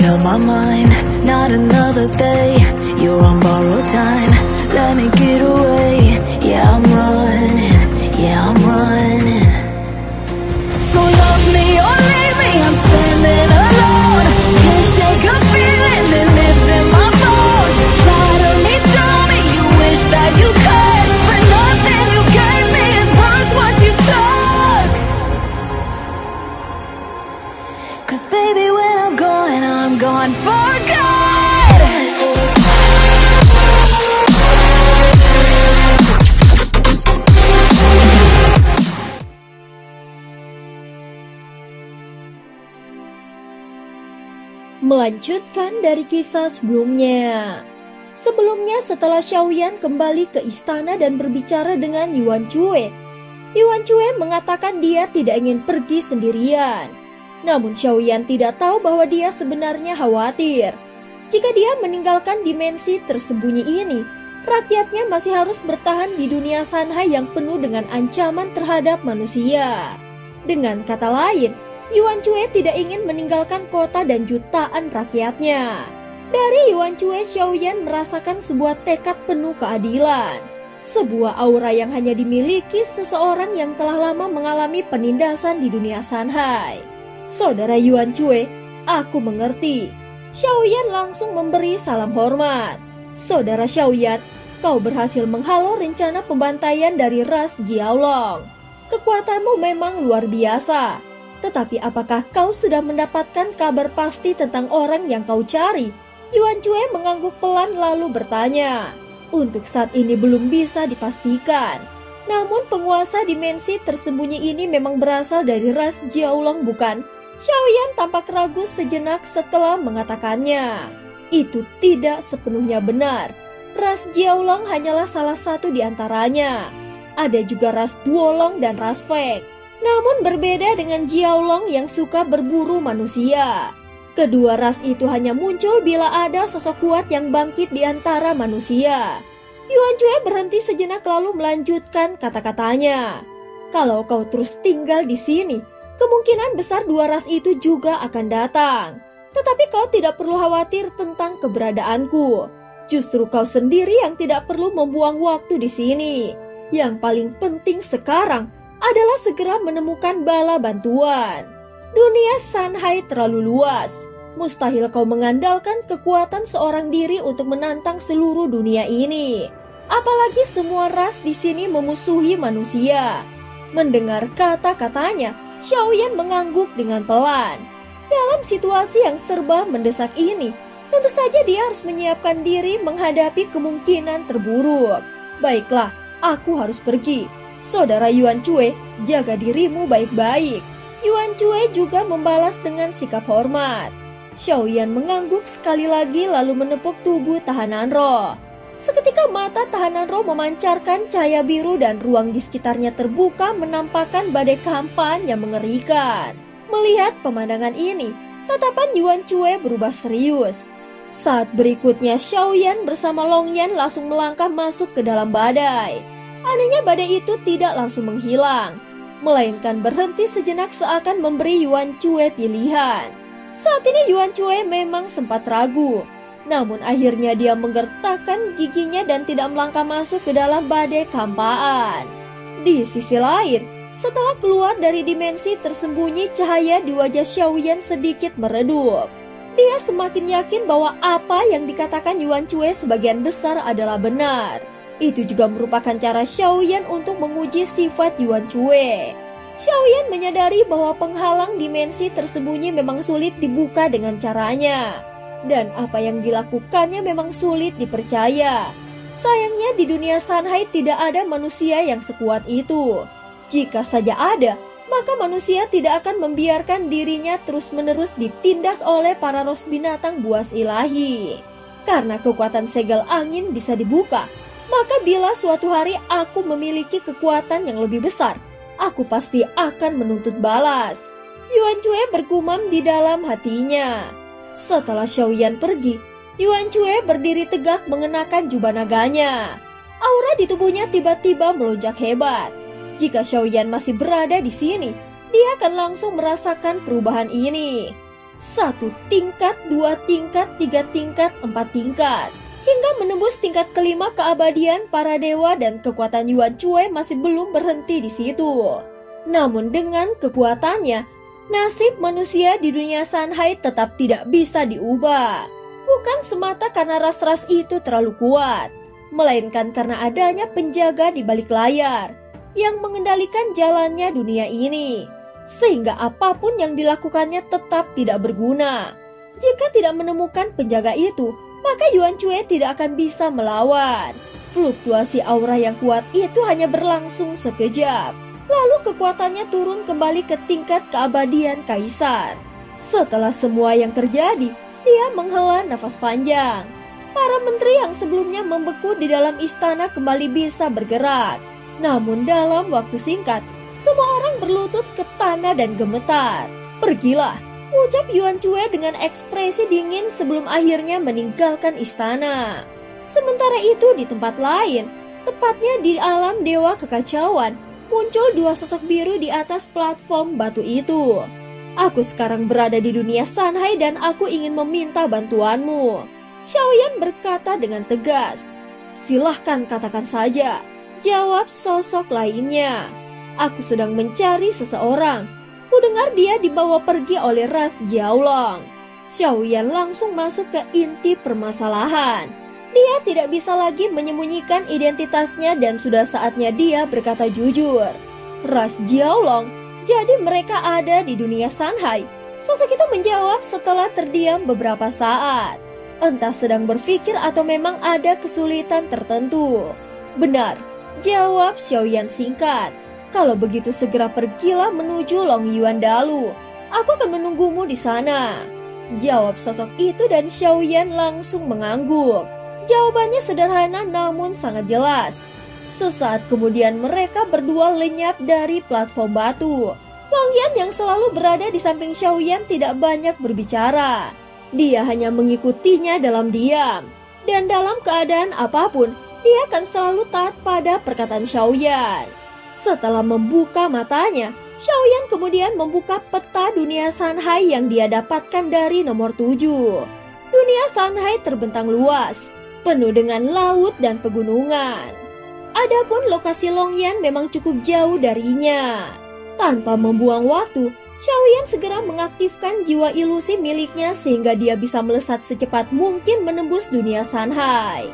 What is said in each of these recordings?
made up my mind, not another day. You're on borrowed time, let me get away. Yeah, I'm running, yeah, I'm running. So love me or leave me, I'm standing alone. Can't shake a feeling that lives in my bones. Lie to me, tell me you wish that you could, but nothing you gave me is worth what you took. Cause baby, when I'm gone for good. Melanjutkan dari kisah sebelumnya. Sebelumnya setelah Xiaoyan kembali ke istana dan berbicara dengan Yuan Cue, Yuan Cue mengatakan dia tidak ingin pergi sendirian. Namun Xiaoyan tidak tahu bahwa dia sebenarnya khawatir. Jika dia meninggalkan dimensi tersembunyi ini, rakyatnya masih harus bertahan di dunia Sanhai yang penuh dengan ancaman terhadap manusia. Dengan kata lain, Yuan Cue tidak ingin meninggalkan kota dan jutaan rakyatnya. Dari Yuan Cue, Xiaoyan merasakan sebuah tekad penuh keadilan. Sebuah aura yang hanya dimiliki seseorang yang telah lama mengalami penindasan di dunia Sanhai. Saudara Yuan Cue, aku mengerti. Xiaoyan langsung memberi salam hormat. Saudara Xiaoyan, kau berhasil menghalau rencana pembantaian dari ras Jiaolong. Kekuatanmu memang luar biasa. Tetapi apakah kau sudah mendapatkan kabar pasti tentang orang yang kau cari? Yuan Cue mengangguk pelan lalu bertanya. Untuk saat ini belum bisa dipastikan. Namun penguasa dimensi tersembunyi ini memang berasal dari ras Jiaolong, bukan? Xiaoyan tampak ragu sejenak setelah mengatakannya. Itu tidak sepenuhnya benar. Ras Jiaolong hanyalah salah satu di antaranya. Ada juga ras Duolong dan ras Feng. Namun berbeda dengan Jiaolong yang suka berburu manusia. Kedua ras itu hanya muncul bila ada sosok kuat yang bangkit di antara manusia. Yuan Cue berhenti sejenak lalu melanjutkan kata-katanya. Kalau kau terus tinggal di sini, kemungkinan besar dua ras itu juga akan datang. Tetapi kau tidak perlu khawatir tentang keberadaanku. Justru kau sendiri yang tidak perlu membuang waktu di sini. Yang paling penting sekarang adalah segera menemukan bala bantuan. Dunia Sanhai terlalu luas. Mustahil kau mengandalkan kekuatan seorang diri untuk menantang seluruh dunia ini. Apalagi semua ras di sini memusuhi manusia. Mendengar kata-katanya, Xiaoyan mengangguk dengan pelan. Dalam situasi yang serba mendesak ini, tentu saja dia harus menyiapkan diri menghadapi kemungkinan terburuk. Baiklah, aku harus pergi. Saudara Yuan Cue, jaga dirimu baik-baik. Yuan Cue juga membalas dengan sikap hormat. Xiaoyan mengangguk sekali lagi lalu menepuk tubuh tahanan roh. Seketika mata tahanan roh memancarkan cahaya biru dan ruang di sekitarnya terbuka menampakkan badai kampan yang mengerikan. Melihat pemandangan ini, tatapan Yuan Cue berubah serius. Saat berikutnya Xiaoyan bersama Long Yan langsung melangkah masuk ke dalam badai. Anehnya badai itu tidak langsung menghilang, melainkan berhenti sejenak seakan memberi Yuan Cue pilihan. Saat ini Yuan Cue memang sempat ragu, namun akhirnya dia menggertakkan giginya dan tidak melangkah masuk ke dalam badai kampaan. Di sisi lain, setelah keluar dari dimensi tersembunyi, cahaya di wajah Xiaoyan sedikit meredup. Dia semakin yakin bahwa apa yang dikatakan Yuan Cue sebagian besar adalah benar. Itu juga merupakan cara Xiaoyan untuk menguji sifat Yuan Cue. Xiaoyan menyadari bahwa penghalang dimensi tersembunyi memang sulit dibuka dengan caranya. Dan apa yang dilakukannya memang sulit dipercaya. Sayangnya di dunia Sanhai tidak ada manusia yang sekuat itu. Jika saja ada, maka manusia tidak akan membiarkan dirinya terus-menerus ditindas oleh para roh binatang buas ilahi. Karena kekuatan segel angin bisa dibuka, maka bila suatu hari aku memiliki kekuatan yang lebih besar, aku pasti akan menuntut balas. Yuan Cue bergumam di dalam hatinya. Setelah Xiaoyan pergi, Yuan Cue berdiri tegak mengenakan jubah naganya. Aura di tubuhnya tiba-tiba melonjak hebat. Jika Xiaoyan masih berada di sini, dia akan langsung merasakan perubahan ini. 1 tingkat, 2 tingkat, 3 tingkat, 4 tingkat, hingga menembus tingkat kelima keabadian para dewa, dan kekuatan Yuan Cui masih belum berhenti di situ. Namun dengan kekuatannya, nasib manusia di dunia Sanhai tetap tidak bisa diubah. Bukan semata karena ras-ras itu terlalu kuat, melainkan karena adanya penjaga di balik layar yang mengendalikan jalannya dunia ini, sehingga apapun yang dilakukannya tetap tidak berguna. Jika tidak menemukan penjaga itu, maka Yuan Cui tidak akan bisa melawan. Fluktuasi aura yang kuat itu hanya berlangsung sekejap, lalu kekuatannya turun kembali ke tingkat keabadian kaisar. Setelah semua yang terjadi, dia menghela nafas panjang. Para menteri yang sebelumnya membeku di dalam istana kembali bisa bergerak. Namun dalam waktu singkat, semua orang berlutut ke tanah dan gemetar. "Pergilah," ucap Yuan Cui dengan ekspresi dingin sebelum akhirnya meninggalkan istana. Sementara itu di tempat lain, tepatnya di alam dewa kekacauan, muncul 2 sosok biru di atas platform batu itu. "Aku sekarang berada di dunia Sanhai dan aku ingin meminta bantuanmu," Xiaoyan berkata dengan tegas. "Silahkan katakan saja," jawab sosok lainnya. "Aku sedang mencari seseorang. Kudengar dia dibawa pergi oleh ras Jiaolong." Xiaoyan langsung masuk ke inti permasalahan. Dia tidak bisa lagi menyembunyikan identitasnya dan sudah saatnya dia berkata jujur. "Ras Jiaolong, jadi mereka ada di dunia Sanhai?" Sosok itu menjawab setelah terdiam beberapa saat. Entah sedang berpikir atau memang ada kesulitan tertentu. "Benar," jawab Xiaoyan singkat. "Kalau begitu segera pergilah menuju Longyuan Dalu. Aku akan menunggumu di sana," jawab sosok itu, dan Xiaoyan langsung mengangguk. Jawabannya sederhana namun sangat jelas. Sesaat kemudian mereka berdua lenyap dari platform batu. Longyan yang selalu berada di samping Xiaoyan tidak banyak berbicara. Dia hanya mengikutinya dalam diam. Dan dalam keadaan apapun, dia akan selalu taat pada perkataan Xiaoyan. Setelah membuka matanya, Xiaoyan kemudian membuka peta dunia Sanhai yang dia dapatkan dari nomor 7. Dunia Sanhai terbentang luas, penuh dengan laut dan pegunungan. Adapun lokasi Longyan memang cukup jauh darinya. Tanpa membuang waktu, Xiaoyan segera mengaktifkan jiwa ilusi miliknya sehingga dia bisa melesat secepat mungkin menembus dunia Sanhai.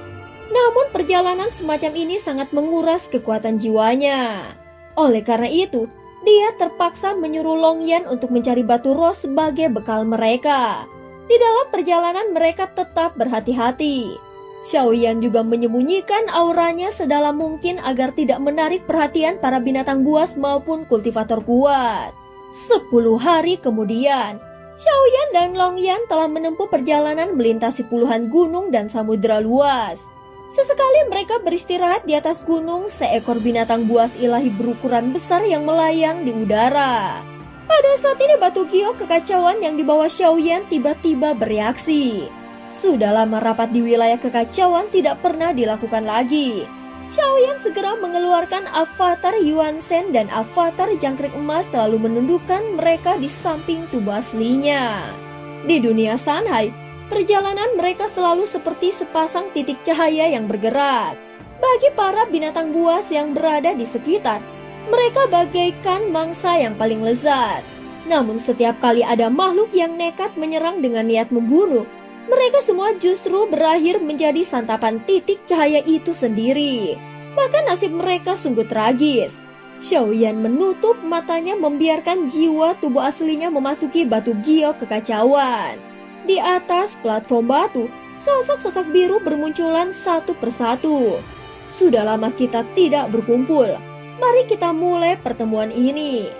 Namun perjalanan semacam ini sangat menguras kekuatan jiwanya. Oleh karena itu, dia terpaksa menyuruh Longyan untuk mencari batu roh sebagai bekal mereka. Di dalam perjalanan mereka tetap berhati-hati. Xiaoyan juga menyembunyikan auranya sedalam mungkin agar tidak menarik perhatian para binatang buas maupun kultivator kuat. 10 hari kemudian, Xiaoyan dan Longyan telah menempuh perjalanan melintasi puluhan gunung dan samudera luas. Sesekali mereka beristirahat di atas gunung seekor binatang buas ilahi berukuran besar yang melayang di udara. Pada saat ini batu giok kekacauan yang dibawa Xiaoyan tiba-tiba bereaksi. Sudah lama rapat di wilayah kekacauan tidak pernah dilakukan lagi. Xiaoyan segera mengeluarkan avatar Yuan Shen dan avatar jangkrik emas selalu menundukkan mereka di samping tubuh aslinya. Di dunia Sanhai, perjalanan mereka selalu seperti sepasang titik cahaya yang bergerak. Bagi para binatang buas yang berada di sekitar, mereka bagaikan mangsa yang paling lezat. Namun setiap kali ada makhluk yang nekat menyerang dengan niat membunuh, mereka semua justru berakhir menjadi santapan titik cahaya itu sendiri. Bahkan nasib mereka sungguh tragis. Xiaoyan menutup matanya membiarkan jiwa tubuh aslinya memasuki batu giok kekacauan. Di atas platform batu, sosok-sosok biru bermunculan satu persatu. "Sudah lama kita tidak berkumpul. Mari kita mulai pertemuan ini,"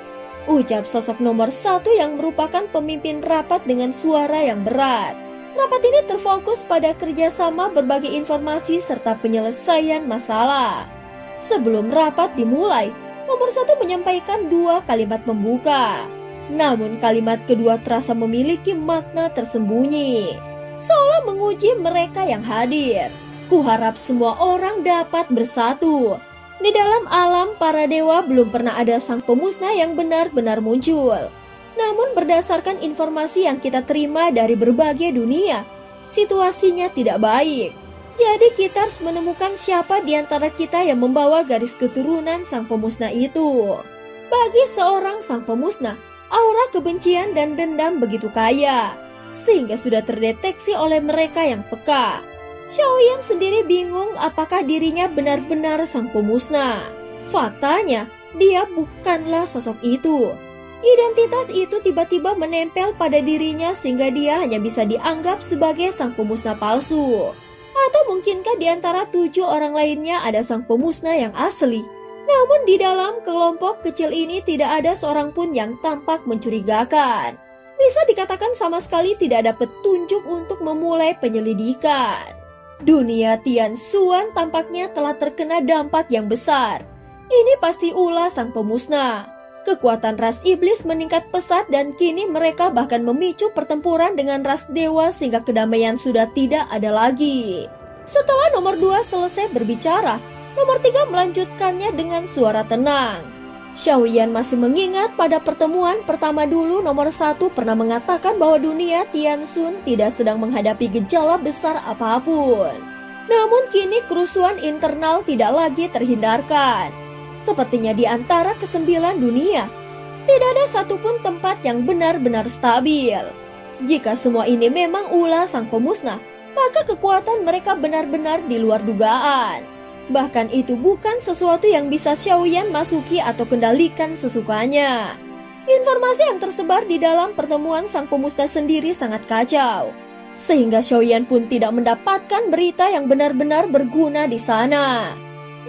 ucap sosok nomor 1 yang merupakan pemimpin rapat dengan suara yang berat. Rapat ini terfokus pada kerjasama berbagai informasi serta penyelesaian masalah. Sebelum rapat dimulai, nomor 1 menyampaikan 2 kalimat pembuka. Namun kalimat kedua terasa memiliki makna tersembunyi, seolah menguji mereka yang hadir. "Kuharap semua orang dapat bersatu. Di dalam alam para dewa belum pernah ada sang pemusnah yang benar-benar muncul. Namun berdasarkan informasi yang kita terima dari berbagai dunia, situasinya tidak baik. Jadi kita harus menemukan siapa di antara kita yang membawa garis keturunan sang pemusnah itu. Bagi seorang sang pemusnah, aura kebencian dan dendam begitu kaya, sehingga sudah terdeteksi oleh mereka yang peka. Xiaoyan sendiri bingung apakah dirinya benar-benar sang pemusnah. Faktanya, dia bukanlah sosok itu. Identitas itu tiba-tiba menempel pada dirinya sehingga dia hanya bisa dianggap sebagai sang pemusnah palsu. Atau mungkinkah di antara 7 orang lainnya ada sang pemusnah yang asli? Namun di dalam kelompok kecil ini tidak ada seorang pun yang tampak mencurigakan. Bisa dikatakan sama sekali tidak ada petunjuk untuk memulai penyelidikan. Dunia Tian Xuan tampaknya telah terkena dampak yang besar. Ini pasti ulah sang pemusnah. Kekuatan ras iblis meningkat pesat dan kini mereka bahkan memicu pertempuran dengan ras dewa sehingga kedamaian sudah tidak ada lagi. Setelah nomor 2 selesai berbicara, nomor 3 melanjutkannya dengan suara tenang. Xiaoyan masih mengingat pada pertemuan pertama dulu nomor 1 pernah mengatakan bahwa dunia Tianxun tidak sedang menghadapi gejala besar apapun. Namun kini kerusuhan internal tidak lagi terhindarkan. Sepertinya di antara ke-9 dunia, tidak ada satupun tempat yang benar-benar stabil. Jika semua ini memang ulah sang pemusnah, maka kekuatan mereka benar-benar di luar dugaan. Bahkan itu bukan sesuatu yang bisa Xiaoyan masuki atau kendalikan sesukanya. Informasi yang tersebar di dalam pertemuan sang pemusnah sendiri sangat kacau, sehingga Xiaoyan pun tidak mendapatkan berita yang benar-benar berguna di sana.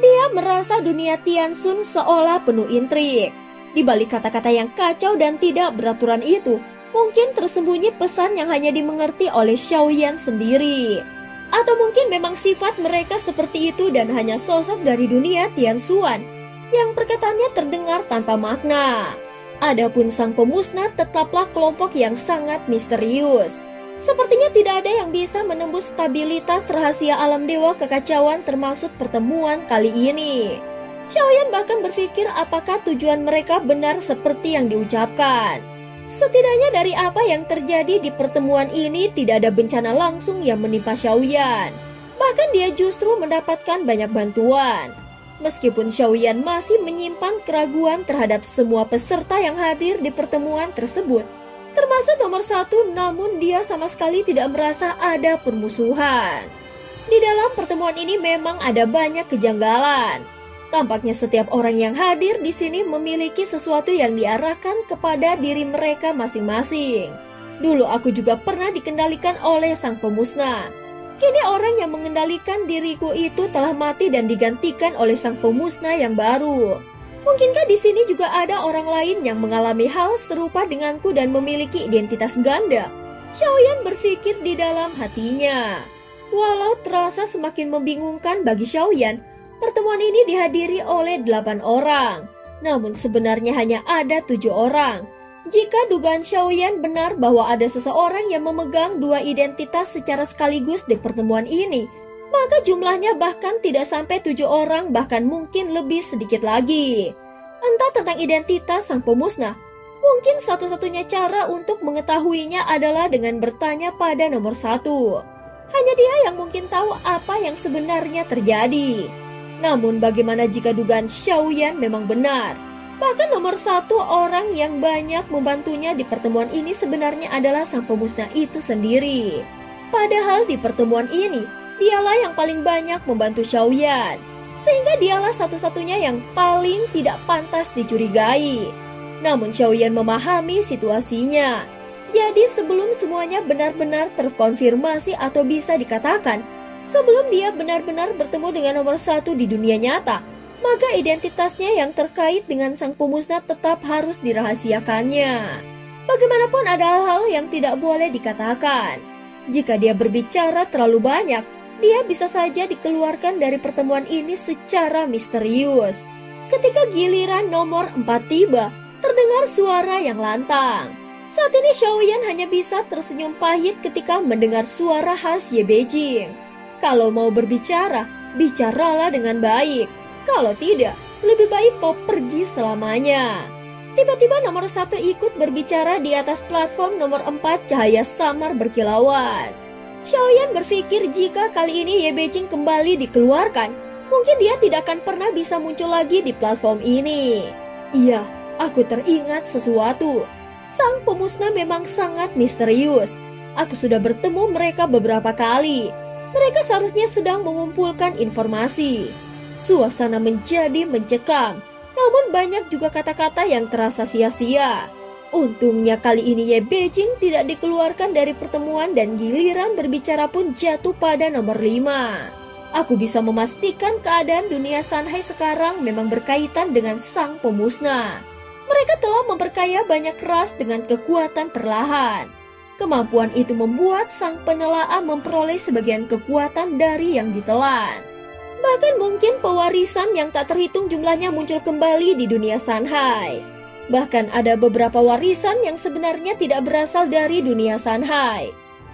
Dia merasa dunia Tianxun seolah penuh intrik. Di balik kata-kata yang kacau dan tidak beraturan itu, mungkin tersembunyi pesan yang hanya dimengerti oleh Xiaoyan sendiri. Atau mungkin memang sifat mereka seperti itu dan hanya sosok dari dunia Tianxuan yang perkataannya terdengar tanpa makna. Adapun sang pemusnah tetaplah kelompok yang sangat misterius. Sepertinya tidak ada yang bisa menembus stabilitas rahasia alam dewa kekacauan termasuk pertemuan kali ini. Xiaoyan bahkan berpikir apakah tujuan mereka benar seperti yang diucapkan. Setidaknya dari apa yang terjadi di pertemuan ini tidak ada bencana langsung yang menimpa Xiaoyan. Bahkan dia justru mendapatkan banyak bantuan. Meskipun Xiaoyan masih menyimpan keraguan terhadap semua peserta yang hadir di pertemuan tersebut, termasuk nomor 1, namun dia sama sekali tidak merasa ada permusuhan. Di dalam pertemuan ini memang ada banyak kejanggalan. Tampaknya setiap orang yang hadir di sini memiliki sesuatu yang diarahkan kepada diri mereka masing-masing. Dulu aku juga pernah dikendalikan oleh sang pemusnah. Kini orang yang mengendalikan diriku itu telah mati dan digantikan oleh sang pemusnah yang baru. Mungkinkah di sini juga ada orang lain yang mengalami hal serupa denganku dan memiliki identitas ganda? Xiaoyan berpikir di dalam hatinya. Walau terasa semakin membingungkan bagi Xiaoyan, pertemuan ini dihadiri oleh 8 orang. Namun sebenarnya hanya ada 7 orang. Jika dugaan Xiaoyan benar bahwa ada seseorang yang memegang 2 identitas secara sekaligus di pertemuan ini, maka jumlahnya bahkan tidak sampai 7 orang, bahkan mungkin lebih sedikit lagi. Entah tentang identitas sang pemusnah, mungkin satu-satunya cara untuk mengetahuinya adalah dengan bertanya pada nomor 1. Hanya dia yang mungkin tahu apa yang sebenarnya terjadi. Namun bagaimana jika dugaan Xiaoyan memang benar? Bahkan nomor 1 orang yang banyak membantunya di pertemuan ini sebenarnya adalah sang pemusnah itu sendiri. Padahal di pertemuan ini, dialah yang paling banyak membantu Xiaoyan, sehingga dialah satu-satunya yang paling tidak pantas dicurigai. Namun Xiaoyan memahami situasinya. Jadi sebelum semuanya benar-benar terkonfirmasi atau bisa dikatakan, sebelum dia benar-benar bertemu dengan nomor 1 di dunia nyata, maka identitasnya yang terkait dengan sang pemusnah tetap harus dirahasiakannya. Bagaimanapun ada hal-hal yang tidak boleh dikatakan. Jika dia berbicara terlalu banyak, dia bisa saja dikeluarkan dari pertemuan ini secara misterius. Ketika giliran nomor 4 tiba, terdengar suara yang lantang. Saat ini Xiaoyan hanya bisa tersenyum pahit ketika mendengar suara khas Ye Beijing. Kalau mau berbicara, bicaralah dengan baik. Kalau tidak, lebih baik kau pergi selamanya. Tiba-tiba nomor 1 ikut berbicara di atas platform nomor 4 cahaya samar berkilauan. Xiaoyan berpikir jika kali ini Ye Beijing kembali dikeluarkan, mungkin dia tidak akan pernah bisa muncul lagi di platform ini. Iya, aku teringat sesuatu. Sang pemusnah memang sangat misterius. Aku sudah bertemu mereka beberapa kali. Mereka seharusnya sedang mengumpulkan informasi. Suasana menjadi mencekam, namun banyak juga kata-kata yang terasa sia-sia. Untungnya kali ini Ye Beijing tidak dikeluarkan dari pertemuan dan giliran berbicara pun jatuh pada nomor 5. Aku bisa memastikan keadaan dunia Shanghai sekarang memang berkaitan dengan sang pemusnah. Mereka telah memperkaya banyak ras dengan kekuatan perlahan. Kemampuan itu membuat sang penelaah memperoleh sebagian kekuatan dari yang ditelan. Bahkan mungkin pewarisan yang tak terhitung jumlahnya muncul kembali di dunia Shanghai. Bahkan ada beberapa warisan yang sebenarnya tidak berasal dari dunia Shanghai.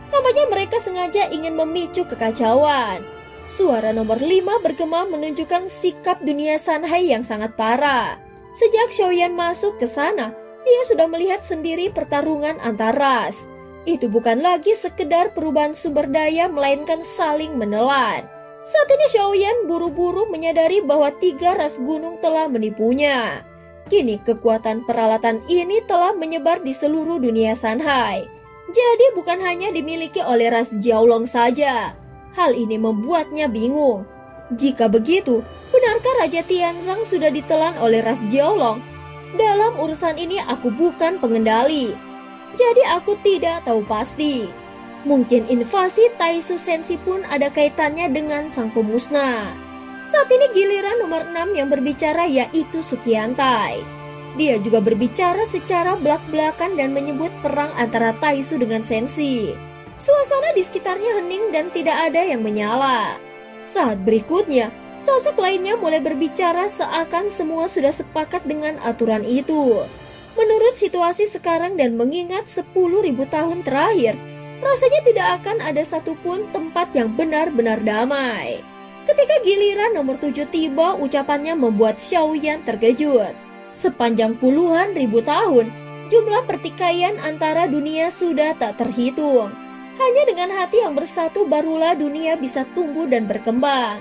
Tampaknya mereka sengaja ingin memicu kekacauan. Suara nomor 5 bergema menunjukkan sikap dunia Shanghai yang sangat parah. Sejak Xiaoyan masuk ke sana, dia sudah melihat sendiri pertarungan antar ras. Itu bukan lagi sekedar perubahan sumber daya, melainkan saling menelan. Saat ini Xiaoyan buru-buru menyadari bahwa 3 ras gunung telah menipunya. Kini kekuatan peralatan ini telah menyebar di seluruh dunia Shanghai. Jadi bukan hanya dimiliki oleh ras Jiaolong saja. Hal ini membuatnya bingung. Jika begitu, benarkah Raja Tianzang sudah ditelan oleh ras Jiaolong? Dalam urusan ini aku bukan pengendali. Jadi aku tidak tahu pasti. Mungkin invasi Taisu Sensi pun ada kaitannya dengan sang pemusnah. Saat ini giliran nomor 6 yang berbicara yaitu Sukiantai. Dia juga berbicara secara belak-belakan dan menyebut perang antara Taisu dengan Sensi. Suasana di sekitarnya hening dan tidak ada yang menyala. Saat berikutnya, sosok lainnya mulai berbicara seakan semua sudah sepakat dengan aturan itu. Menurut situasi sekarang dan mengingat 10.000 tahun terakhir, rasanya tidak akan ada satupun tempat yang benar-benar damai. Ketika giliran nomor 7 tiba, ucapannya membuat Xiaoyan terkejut. Sepanjang puluhan ribu tahun, jumlah pertikaian antara dunia sudah tak terhitung. Hanya dengan hati yang bersatu barulah dunia bisa tumbuh dan berkembang.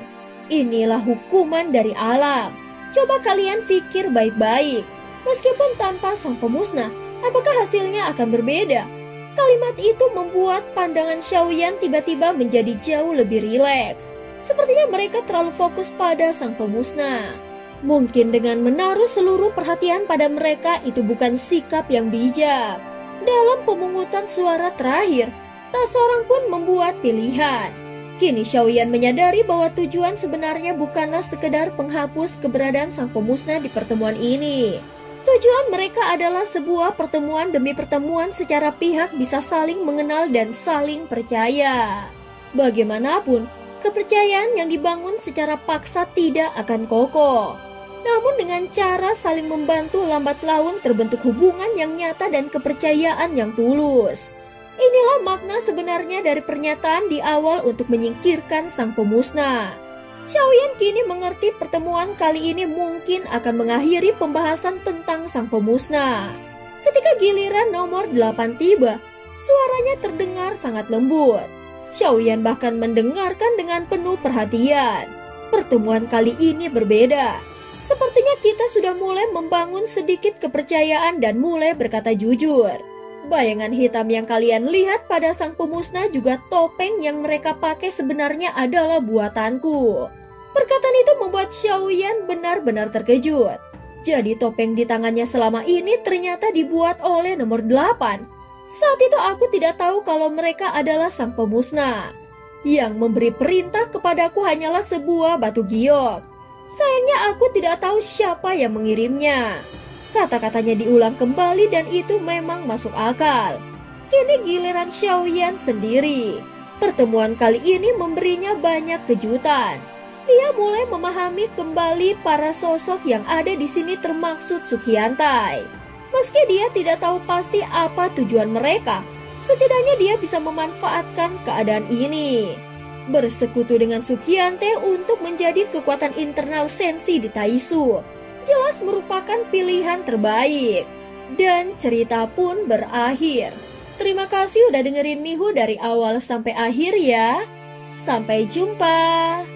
Inilah hukuman dari alam. Coba kalian pikir baik-baik. Meskipun tanpa sang pemusnah, apakah hasilnya akan berbeda? Kalimat itu membuat pandangan Xiaoyan tiba-tiba menjadi jauh lebih rileks. Sepertinya mereka terlalu fokus pada sang pemusnah. Mungkin dengan menaruh seluruh perhatian pada mereka itu bukan sikap yang bijak. Dalam pemungutan suara terakhir, tak seorang pun membuat pilihan. Kini Xiaoyan menyadari bahwa tujuan sebenarnya bukanlah sekedar penghapus keberadaan sang pemusnah di pertemuan ini. Tujuan mereka adalah sebuah pertemuan demi pertemuan secara pihak bisa saling mengenal dan saling percaya. Bagaimanapun, kepercayaan yang dibangun secara paksa tidak akan kokoh. Namun dengan cara saling membantu lambat laun terbentuk hubungan yang nyata dan kepercayaan yang tulus. Inilah makna sebenarnya dari pernyataan di awal untuk menyingkirkan sang pemusnah. Xiaoyan kini mengerti pertemuan kali ini mungkin akan mengakhiri pembahasan tentang sang pemusnah. Ketika giliran nomor 8 tiba, suaranya terdengar sangat lembut. Xiaoyan bahkan mendengarkan dengan penuh perhatian. Pertemuan kali ini berbeda. Sepertinya kita sudah mulai membangun sedikit kepercayaan dan mulai berkata jujur. Bayangan hitam yang kalian lihat pada sang pemusnah juga topeng yang mereka pakai sebenarnya adalah buatanku. Perkataan itu membuat Xiaoyan benar-benar terkejut. Jadi topeng di tangannya selama ini ternyata dibuat oleh nomor 8. Saat itu aku tidak tahu kalau mereka adalah sang pemusnah. Yang memberi perintah kepadaku hanyalah sebuah batu giok. Sayangnya aku tidak tahu siapa yang mengirimnya. Kata-katanya diulang kembali dan itu memang masuk akal. Kini giliran Xiaoyan sendiri. Pertemuan kali ini memberinya banyak kejutan. Dia mulai memahami kembali para sosok yang ada di sini termaksud Sukiantai. Meski dia tidak tahu pasti apa tujuan mereka, setidaknya dia bisa memanfaatkan keadaan ini. Bersekutu dengan Sukiantai untuk menjadi kekuatan internal Sensi di Taisu. jelas merupakan pilihan terbaik. Dan cerita pun berakhir. Terima kasih udah dengerin Mihu dari awal sampai akhir ya. Sampai jumpa.